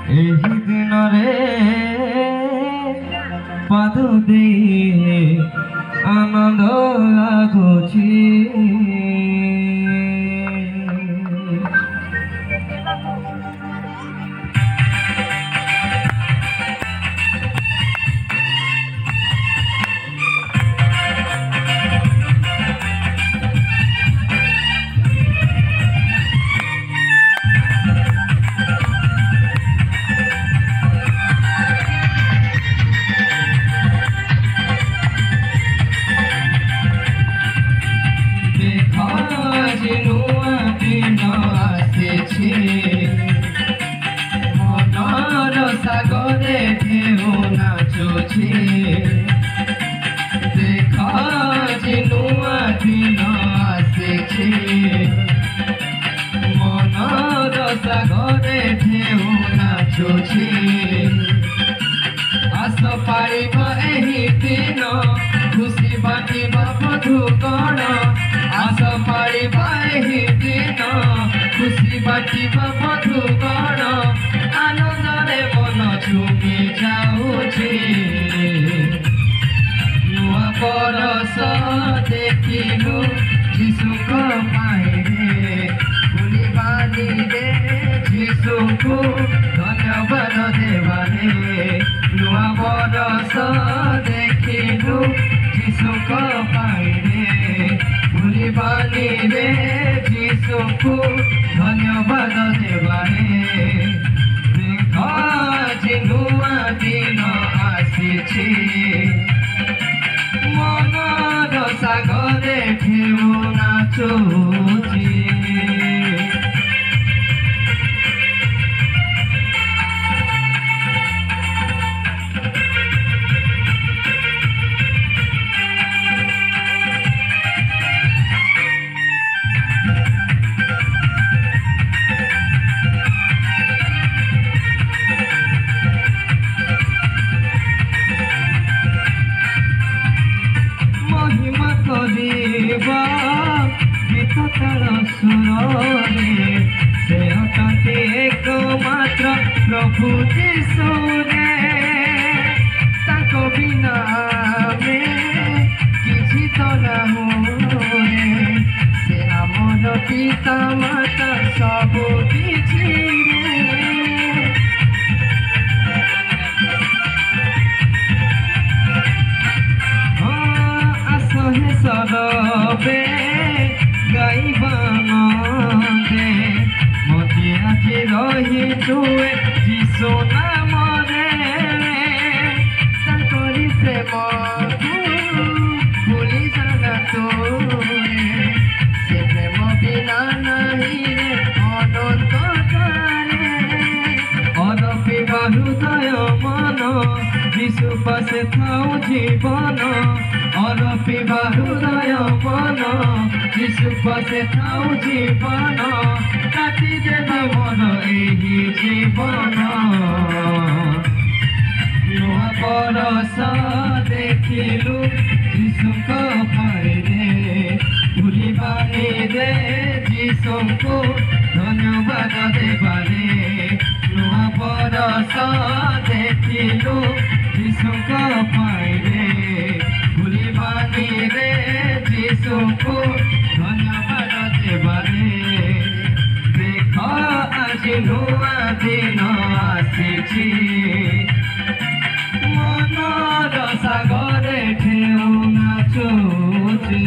ଏହି ଦିନରେ ପାଦ ଦେଇ ଆନନ୍ଦ ଲାଗୁଛି। মনৰ সাগরে ঢেউ নাচুছি দেখা যে নূয়া দিন আসিছি। মনৰ সাগরে ঢেউ নাচুছি আস পারিব ଏହି দিন খুশি বাটিব বধু কণ। আস পারিব ଏହି দিন খুশি বাটিব বধু কণ। আনন্দরে মন ঝুমি যাଉଛି নূଆ বরষ ଦେଖିଲୁ ଯୀଶୁଙ୍କ ପାଇରେ ବୁଲିବାନି ରେ ଯୀଶୁଙ୍କୁ ଧନ୍ୟବାଦ ଦେବାରେ। ନୂଆ ବରଷ ଦେଖିଲୁ ଯୀଶୁଙ୍କ ପାଇରେ ବୁଲିବାନି ରେ ଯୀଶୁଙ୍କୁ ଧନ୍ୟବାଦ ଦେବାରେ। ଦେଖ ଯେ ନୂଆ ଦିନ ଆସିଛି মনৰ সাগরে ঢেউ নাচুছি। মহিমা করিবা গীত তার সুরে সে অটন্তে একমাত্র প্রভু যিশুরে। তাଙ୍କ বিনা ଆମେ କିଛି ତ ନାହୁଁ ସେ ଆମର ପିତା ମାତା ସବୁ କିଛି সরবে গাইবা নন্দে মজি আজি রহি তুয়ে যিশু নামরে। তাঙ্করি প্রেমকু ভুলি জানা তোরে সে প্রেম বিনা নাহি রে অনন্ত কারে। অরপিবা হৃদয় মন যিশু পাশে থাও জীবন। অরপিবা হৃদয় মন যিশু পাশে থাও জীবন। কাটি দেবে মন ଏହି জীবন। ନୂଆ ବରଷ ଦେଖିଲୁ ଯୀଶୁଙ୍କ ପାଇରେ ବୁଲିବାନି ରେ ଯୀଶୁଙ୍କୁ ଧନ୍ୟବାଦ ଦେବାରେ। ନୂଆ ବରଷ ଦେଖିଲୁ ଯୀଶୁଙ୍କ ପାଇରେ বুলিবানি রে যীশুଙ୍କୁ ধন্যবাদ দেবারে। দেখ আজি নূয়া দিন আসিছি মনৰ সাগরে ঢেউ নাচুছি।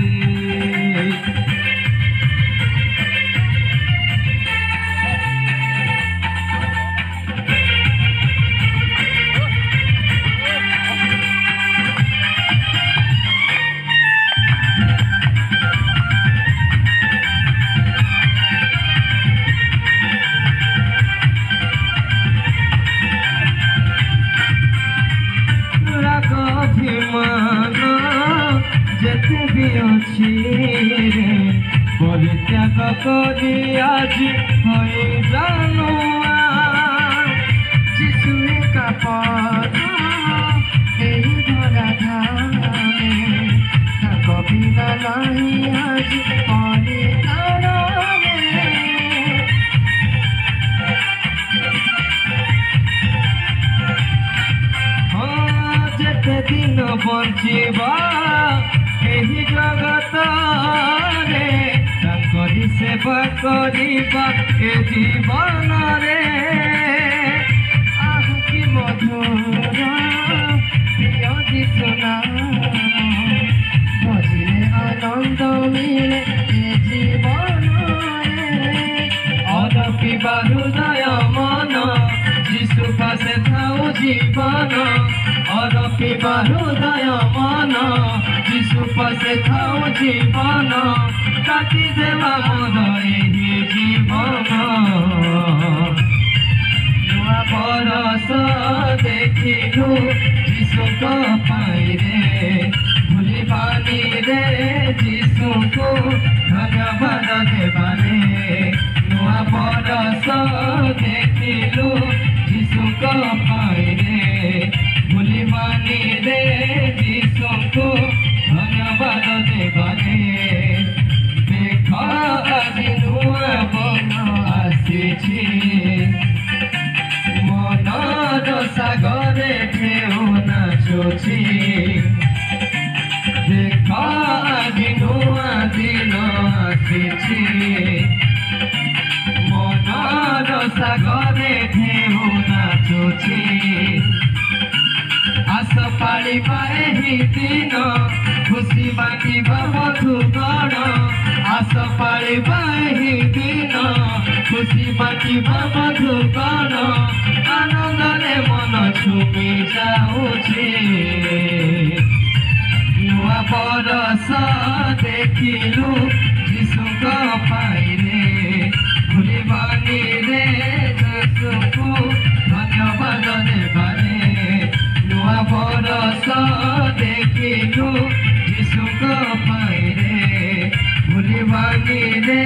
যেতে বি অছি রে পরিত্যাগ করি আজি হয়ে জানুয়া। যিশু একা পথ এই ধরা ধামে তাঙ্ক বিনা নাহি আজি পরিত্রাণে। दिन बंचिबा एही जगत रे तांकरी सेवा करिबा ए जीवन रे आह कि मधुर प्रिय जीशु नाम भजिले आनंद मिले ए जीवन रे अदपिबा हृदय मन जीशु पासे थाउ जीवन अदपिबा हृदय मन जीशु पासे थाउ जीवन काटी देवा मोर एही जीवन नुआ बरस देखिलु जीशुको पाई रे भूलिबानी रे जीशुको धन्यवाद देबारे नुआ बरस देखिलु जीशुको पाई रे भूलिबानी रे जीशुको धन्यवाद देबारे देख आज नुआ बन आसीछि मनर सागरे ढेउ नाचुछि देख आज नुआ दिन आसीछि मनर सागरे ढेउ नाचुछि आस पालिबा एही दिन खुशी बाटिबा मधुगण आस पालिबा एही दिन खुशी बाटिबा मधुगण आनंदरे मन छुपी जाउछि नुआ बरस देखिलु जीशुको पाई रे भूलिबानी रे जीशुको धन्यवाद देबारे नुआ बरस देखिलु जीशुको पाई रे भूलिबानी रे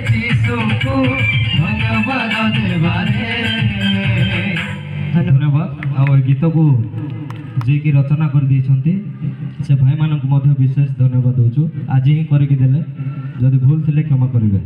जीशुको धन्यवाद देबारे धन्यवाद आ गीत को जे कि रचना कर दी से भाई मानक विशेष धन्यवाद दूचु आज ही करके देले जदि भूल थे क्षमा करेंगे।